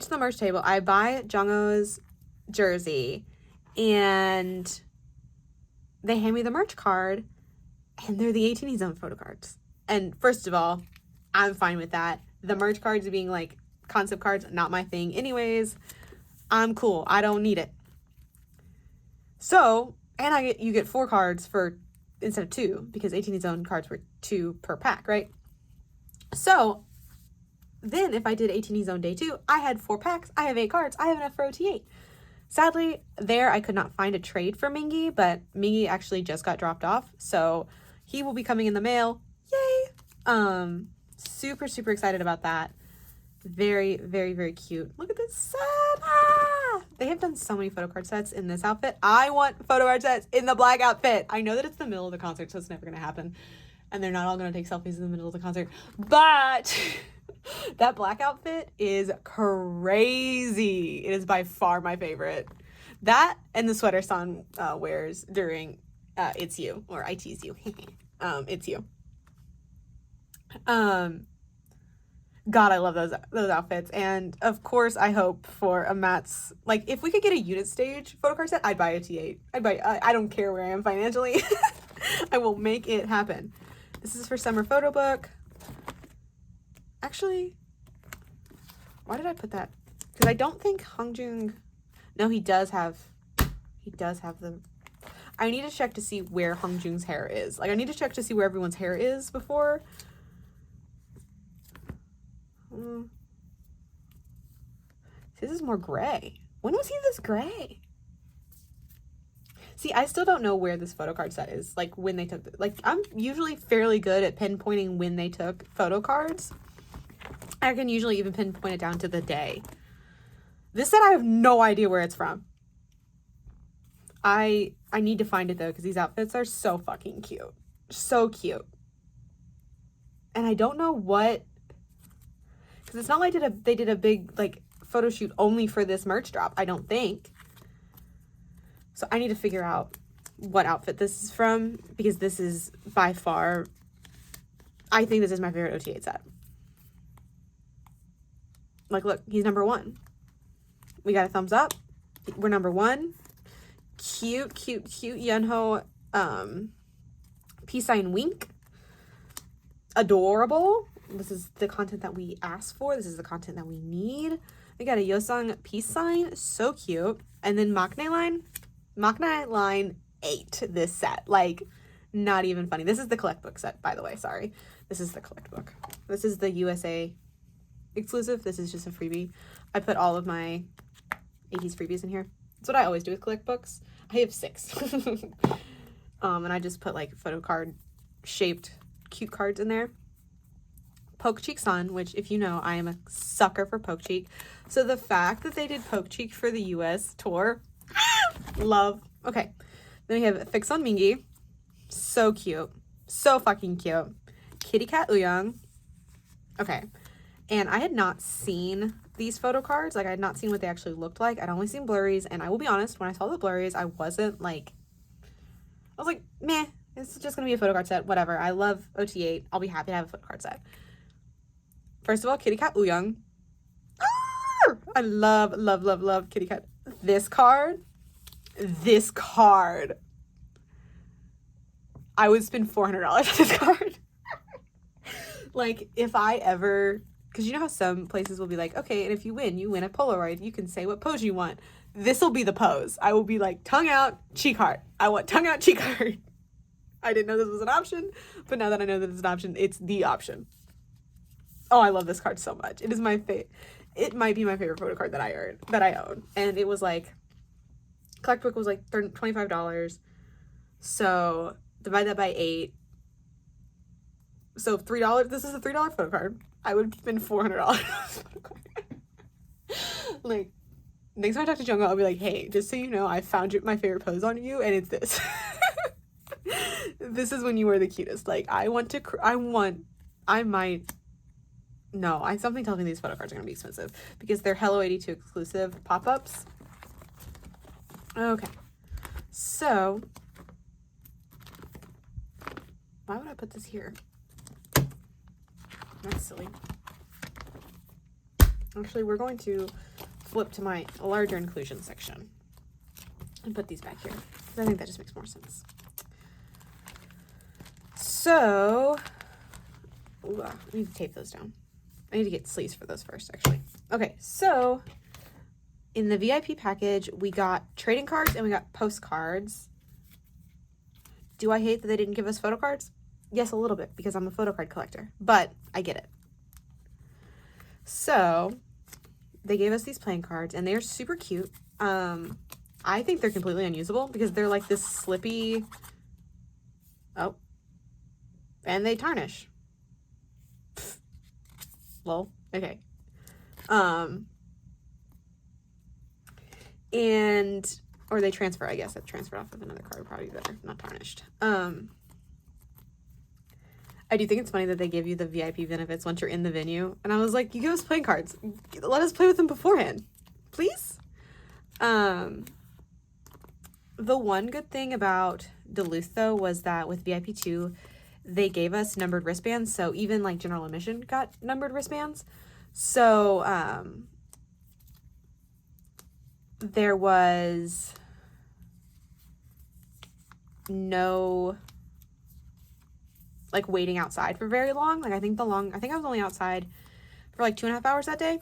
to the merch table. I buy Jungho's jersey, and they hand me the merch card, and they're the Ateez Zone photo cards. And first of all, I'm fine with that. The merch cards being like concept cards, not my thing anyways. I'm cool. I don't need it. So, and you get 4 cards for instead of 2, because Ateez Zone cards were 2 per pack, right? So then if I did Ateez Zone day 2, I had 4 packs. I have 8 cards. I have enough for OT8. Sadly, there I could not find a trade for Mingy, but Mingy actually just got dropped off, so he will be coming in the mail. Yay! Super, super excited about that. Very, very, very cute. Look at this set. They have done so many photo card sets in this outfit. I want photo card sets in the black outfit. I know that it's the middle of the concert, so it's never going to happen. And they're not all going to take selfies in the middle of the concert. But that black outfit is crazy. It is by far my favorite. That and the sweater San wears during It's You, or I Tease You. It's You. God, I love those outfits. And of course, I hope for a Matt's, like, if we could get a unit stage photo card set, I'd buy a T8. I don't care where I am financially. I will make it happen. This is for summer photo book. Actually, why did I put that? Because I don't think Hongjung, no, he does have the, I need to check to see where Hongjung's hair is. Like, I need to check to see where everyone's hair is before. This is more gray. When was he this gray? See, I still don't know where this photo card set is. Like, when they took, I'm usually fairly good at pinpointing when they took photo cards. I can usually even pinpoint it down to the day. This set, I have no idea where it's from. I need to find it though, because these outfits are so fucking cute. So cute. And I don't know what, because it's not like they did a big like photo shoot only for this merch drop, I don't think. So I need to figure out what outfit this is from, because this is by far, I think this is my favorite OT8 set. Like, look, he's number 1. We got a thumbs up. We're number 1. Cute, cute, cute Yunho peace sign wink. Adorable. This is the content that we asked for. This is the content that we need. We got a Yosung peace sign. So cute. And then Maknae line 8 this set. Like, not even funny. This is the collect book set, by the way. Sorry. This is the collect book. This is the USA exclusive. This is just a freebie. I put all of my Ateez freebies in here. That's what I always do with collect books. I have 6. And I just put like photo card shaped cute cards in there. Poke Cheek Sun, which, if you know, I am a sucker for Poke Cheek. So the fact that they did Poke Cheek for the US tour, love. Okay. Then we have Fix on Mingy. So cute. So fucking cute. Kitty Cat Uyang. Okay. And I had not seen these photo cards. Like, I had not seen what they actually looked like. I'd only seen blurries. And I will be honest, when I saw the blurries, I was like, meh. It's just going to be a photo card set. Whatever. I love OT8. I'll be happy to have a photo card set. First of all, Kitty Cat Uyang. I love, love, love, love Kitty Cat. This card. I would spend $400 on this card. Like, if I ever, because you know how some places will be like, okay, and if you win a Polaroid, you can say what pose you want. This will be the pose. I will be like, tongue out, cheek heart. I want tongue out, cheek heart. I didn't know this was an option, but now that I know that it's an option, it's the option. Oh, I love this card so much. It is my favorite. It might be my favorite photo card that I own. And it was like, collect book was like $25. So divide that by 8. So $3. This is a $3 photo card. I would spend $400 on this photo card. Like, next time I talk to Jungkook, I'll be like, hey, just so you know, I found my favorite pose on you, and it's this. This is when you were the cutest. Like, something tells me these photo cards are gonna be expensive because they're Hello 82 exclusive pop-ups. Okay, so why would I put this here? That's silly. Actually, we're going to flip to my larger inclusion section and put these back here. I think that just makes more sense. So, I need to tape those down. I need to get sleeves for those first, actually. Okay, so in the VIP package, we got trading cards and we got postcards. Do I hate that they didn't give us photo cards? Yes, a little bit, because I'm a photo card collector, but I get it. So they gave us these playing cards, and they're super cute. I think they're completely unusable because they're like this slippy. Oh, and they tarnish. Lol. Okay. And or they transfer. I guess I've transferred off of another card, probably better, not tarnished. I do think it's funny that they give you the VIP benefits once you're in the venue. And I was like, you give us playing cards. Let us play with them beforehand. Please? The one good thing about Duluth, though, was that with VIP 2, they gave us numbered wristbands. So even, like, general admission got numbered wristbands. So, there was no like waiting outside for very long. Like I think I was only outside for like 2.5 hours that day,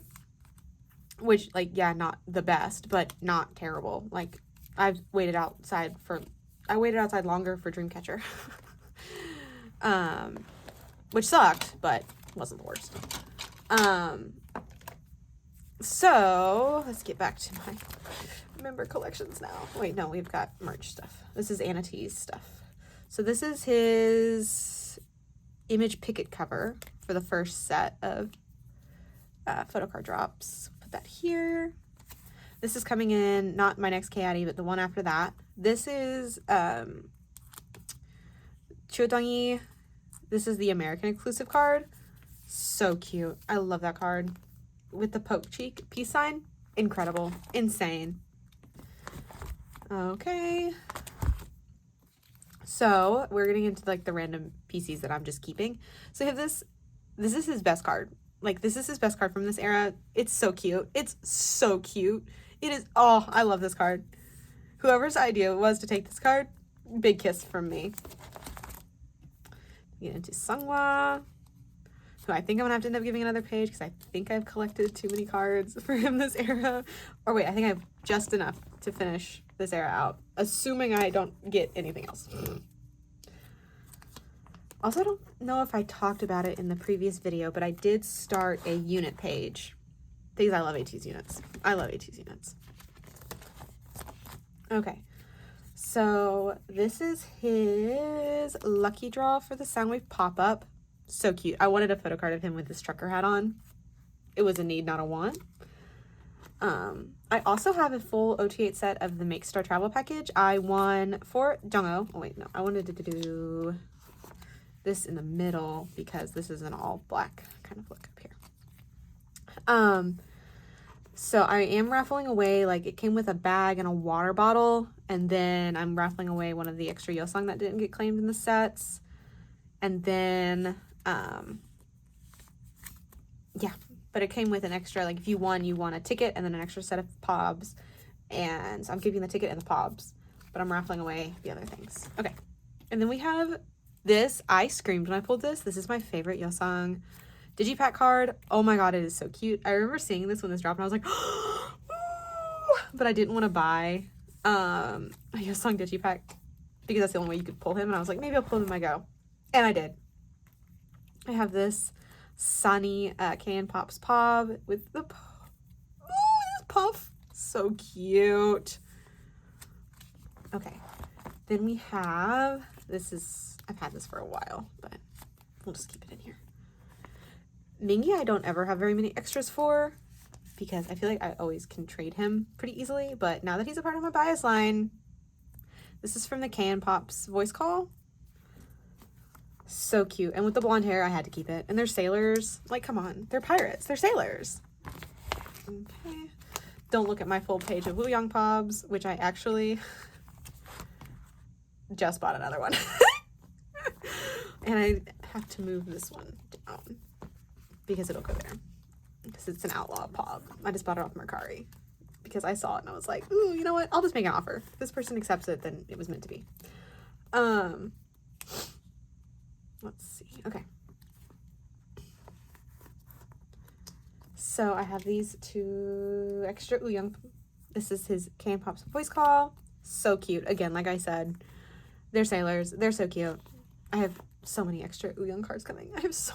which like, yeah, not the best, but not terrible. Like I waited outside longer for Dreamcatcher, which sucked, but wasn't the worst. So let's get back to my member collections now. Wait, no, we've got merch stuff. This is Ateez stuff. So this is his image picket cover for the first set of photocard drops. Put that here. This is coming in, not my next Kaddy, but the one after that. This is Chodangi. This is the American exclusive card. So cute. I love that card. With the poke cheek peace sign. Incredible. Insane. Okay. So we're getting into like the random PCs that I'm just keeping. So I have this. This is his best card. Like this is his best card from this era. It's so cute. It's so cute. It is. Oh, I love this card. Whoever's idea it was to take this card, big kiss from me. Get into Sunghwa, who I think I'm gonna have to end up giving another page because I think I've collected too many cards for him this era. Or wait, I think I have just enough to finish this era out, assuming I don't get anything else. Also, I don't know if I talked about it in the previous video, but I did start a unit page because I love Ateez units. I love Ateez units. Okay, so this is his lucky draw for the Soundwave pop-up. So cute. I wanted a photo card of him with this trucker hat on. It was a need, not a want. I also have a full OT8 set of the Make Star Travel package. I won for Jungkook. Oh wait, no. I wanted to do this in the middle because this is an all black kind of look up here. So I am raffling away, like it came with a bag and a water bottle, and then I'm raffling away one of the extra Yeosang that didn't get claimed in the sets. And then, yeah, but it came with an extra, like if you won a ticket and then an extra set of pobs. And so I'm keeping the ticket and the pobs, but I'm raffling away the other things. Okay. And then we have this. I screamed when I pulled this. This is my favorite Yeosang Digipack card. Oh my god, it is so cute. I remember seeing this when this dropped and I was like, but I didn't want to buy a Yeosang Digipack because that's the only way you could pull him. And I was like, maybe I'll pull him in my go. And I did. I have this Sunny Can Pops Pob with the this puff. So cute. Okay. Then we have, I've had this for a while, but we'll just keep it in here. Mingy, I don't ever have very many extras for because I feel like I always can trade him pretty easily. But now that he's a part of my bias line, this is from the Can Pops voice call. So cute. And with the blonde hair, I had to keep it. And they're sailors. Like, come on. They're pirates. They're sailors. Okay. Don't look at my full page of Woo-Young Pobs, which I actually just bought another one. And I have to move this one down because it'll go there. Because it's an outlaw Pob. I just bought it off Mercari because I saw it and I was like, ooh, you know what? I'll just make an offer. If this person accepts it, then it was meant to be. Let's see. Okay. So I have these two extra Woo-Young. This is his Can Pops voice call. So cute. Again, like I said, they're sailors. They're so cute. I have so many extra Woo-Young cards coming. This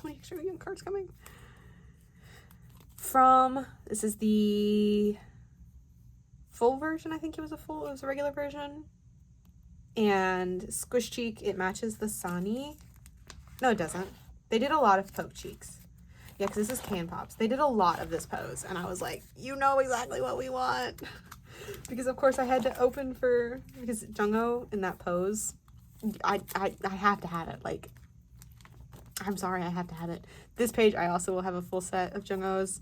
is the full version. I think it was a regular version. And Squish Cheek, it matches the Sani. No, it doesn't. They did a lot of poke cheeks. Yeah, because this is Can Pops. They did a lot of this pose. And I was like, you know exactly what we want. Because, of course, I had to open because Jungho in that pose, I have to have it. Like, I'm sorry, I have to have it. This page, I also will have a full set of Jungho's.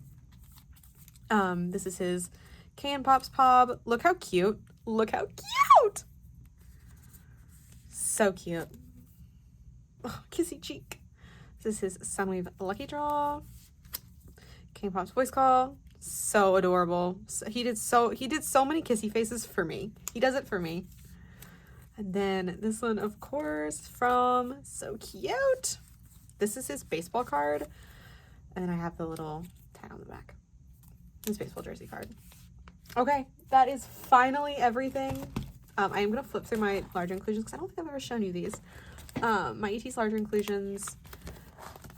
This is his Can Pops Pob. Look how cute. Look how cute. So cute. Oh, kissy cheek. This is his Sunwave Lucky Draw. Can Pops voice call. So adorable. He did so many kissy faces for me. He does it for me. And then this one, of course, from So Cute. This is his baseball card. And then I have the little tag on the back. His baseball jersey card. Okay, that is finally everything. I am going to flip through my larger inclusions because I don't think I've ever shown you these. My Ateez larger inclusions.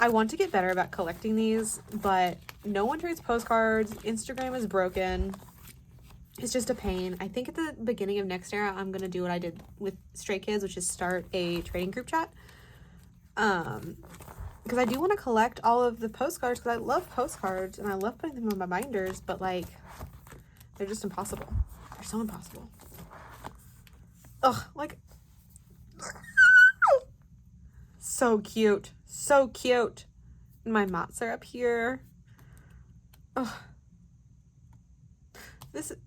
I want to get better about collecting these, but no one trades postcards. Instagram is broken. It's just a pain. I think at the beginning of next era, I'm going to do what I did with Stray Kids, which is start a trading group chat. Because I do want to collect all of the postcards because I love postcards and I love putting them on my binders, but like, they're just impossible. They're so impossible. Ugh, like, so cute. So cute. And my mats are up here. Ugh. This is...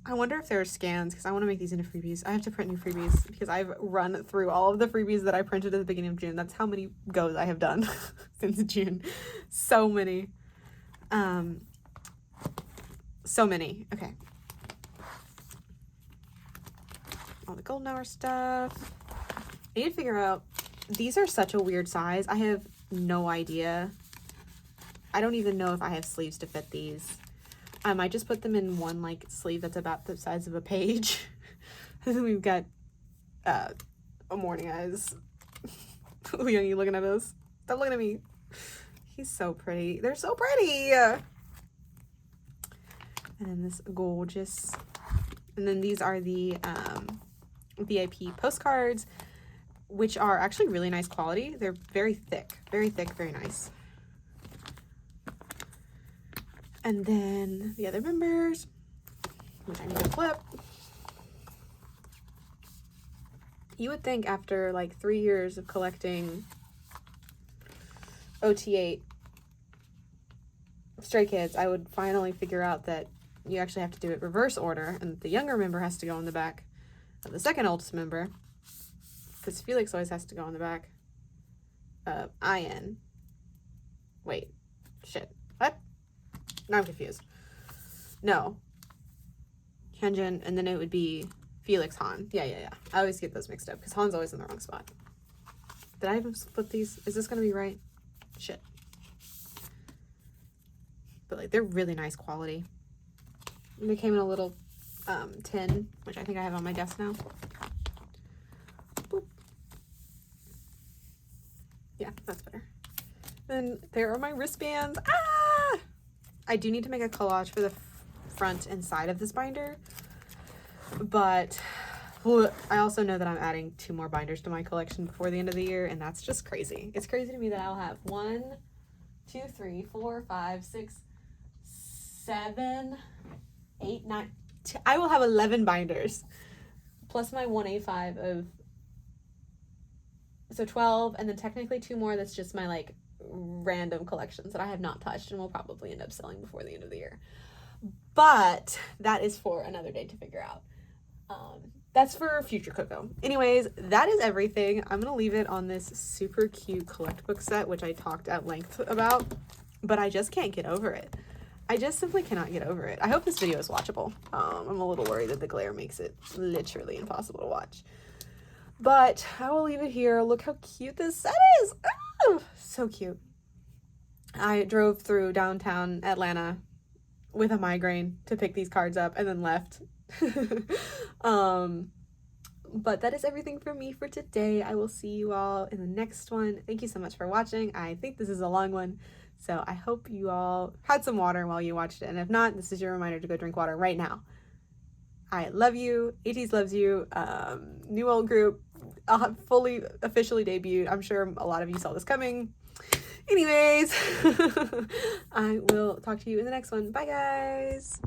I wonder if there are scans because I want to make these into freebies. I have to print new freebies because I've run through all of the freebies that I printed at the beginning of June. That's how many goes I have done since June. So many. So many. Okay. All the golden hour stuff. I need to figure out, these are such a weird size. I have no idea. I don't even know if I have sleeves to fit these. I might just put them in one like sleeve that's about the size of a page. And then we've got a morning eyes. Oh, Young, you looking at us? Stop looking at me. He's so pretty. They're so pretty. And then this gorgeous. And then these are the VIP postcards, which are actually really nice quality. They're very thick, very nice. And then the other members, which I need to flip. You would think after like 3 years of collecting OT8 Stray Kids, I would finally figure out that you actually have to do it reverse order, and the younger member has to go on the back of the second oldest member, because Felix always has to go on the back of IN. Wait, shit, what? Now I'm confused. No. Hyunjin, and then it would be Felix Han. Yeah. I always get those mixed up, because Han's always in the wrong spot. Did I even split these? Is this going to be right? Shit. But, like, they're really nice quality. And they came in a little tin, which I think I have on my desk now. Boop. Yeah, that's better. Then there are my wristbands. Ah! I do need to make a collage for the front and side of this binder, but I also know that I'm adding 2 more binders to my collection before the end of the year, and that's just crazy. It's crazy to me that I'll have 1, 2, 3, 4, 5, 6, 7, 8, 9. I will have 11 binders, plus my 1A5 of, so 12, and then technically 2 more. That's just my like random collections that I have not touched and will probably end up selling before the end of the year. But that is for another day to figure out. That's for future Coco. Anyways, that is everything. I'm gonna leave it on this super cute collect book set, which I talked at length about, but I just can't get over it. I just simply cannot get over it. I hope this video is watchable. I'm a little worried that the glare makes it literally impossible to watch. But I will leave it here. Look how cute this set is. Oh, so cute. I drove through downtown Atlanta with a migraine to pick these cards up and then left. But that is everything from me for today. I will see you all in the next one. Thank you so much for watching. I think this is a long one, so I hope you all had some water while you watched it, and if not, this is your reminder to go drink water right now. I love you. Ateez loves you. New old group, fully officially debuted. I'm sure a lot of you saw this coming. Anyways, I will talk to you in the next one. Bye, guys.